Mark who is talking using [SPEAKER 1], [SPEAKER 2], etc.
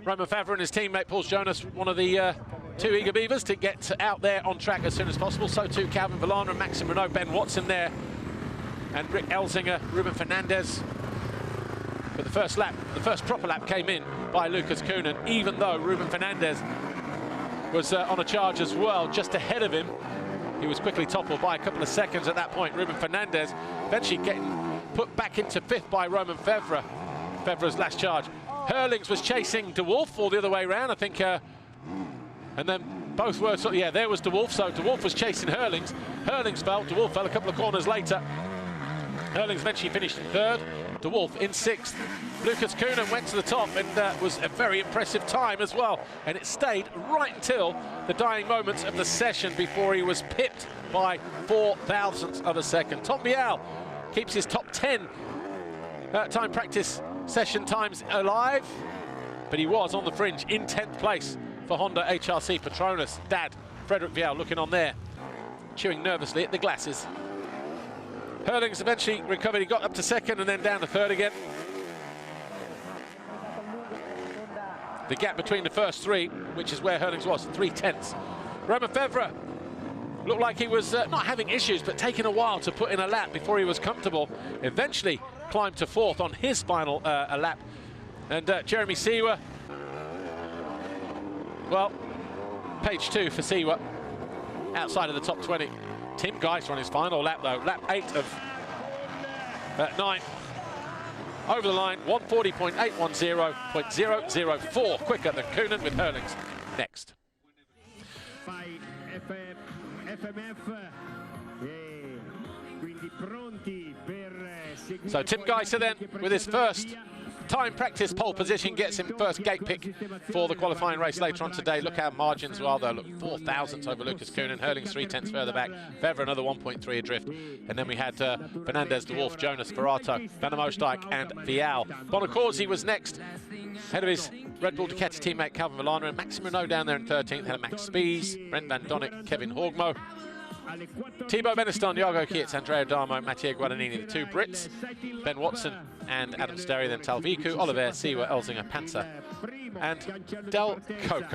[SPEAKER 1] Romain Favre and his teammate Paul Jonas, one of the two eager beavers to get out there on track as soon as possible. So too Calvin Villana and Maxime Renault, Ben Watson there, and Rick Elzinga, Ruben Fernandez. But the first lap, the first proper lap came in by Lucas Koenen, even though Ruben Fernandez was on a charge as well, just ahead of him. He was quickly toppled by a couple of seconds at that point. Ruben Fernandez eventually getting put back into fifth by Romain Favre. Fevre's last charge. Herlings was chasing De Wolf, or the other way around, I think, and then both were, so yeah, there was De Wolf, so De Wolf was chasing Herlings. Herlings fell, De Wolf fell a couple of corners later. Herlings eventually finished in third, De Wolf in sixth. Lucas Koenen went to the top and was a very impressive time as well, and it stayed right until the dying moments of the session before he was pipped by 4 thousandths of a second. Tom Vial keeps his top 10 time practice session times alive, but he was on the fringe in 10th place for Honda HRC Petronas. Dad, Frederick Vial, looking on there, chewing nervously at the glasses. Herlings eventually recovered. He got up to second and then down to third again. The gap between the first three, which is where Herlings was, 3/10. Romain Favre looked like he was not having issues, but taking a while to put in a lap before he was comfortable. Eventually climbed to fourth on his final lap. And Jeremy Seewer, well, page 2 for Seewer, outside of the top 20. Tim Geiss on his final lap, though, lap 8 of 9. Over the line, 140.810.004, quicker than Koenen, with Herlings next. So Tim Geiser then, with his first time practice pole position, gets him first gate pick for the qualifying race later on today. Look how margins well though. Look, 4 thousandths over Lucas Koenen. Herlings 3/10 further back. Fevre another 1.3 adrift. And then we had Fernandez, De Wolf, Jonas, Ferrato, Van der Moosdijk and Vial. Bonacorsi was next, ahead of his Red Bull Ducati teammate Calvin Villana, and Maxime Renault down there in 13th, ahead of Max Spies, Brent Van Donnick, Kevin Horgmo. Thibaut Beniston, Diogo Kietz, Andrea Darmo, Mattia Guadagnini, the two Brits, Ben Watson and Adam Sterry, then Talviku, Oliver, Seewer, Elzinga, Panzer and Del Coco.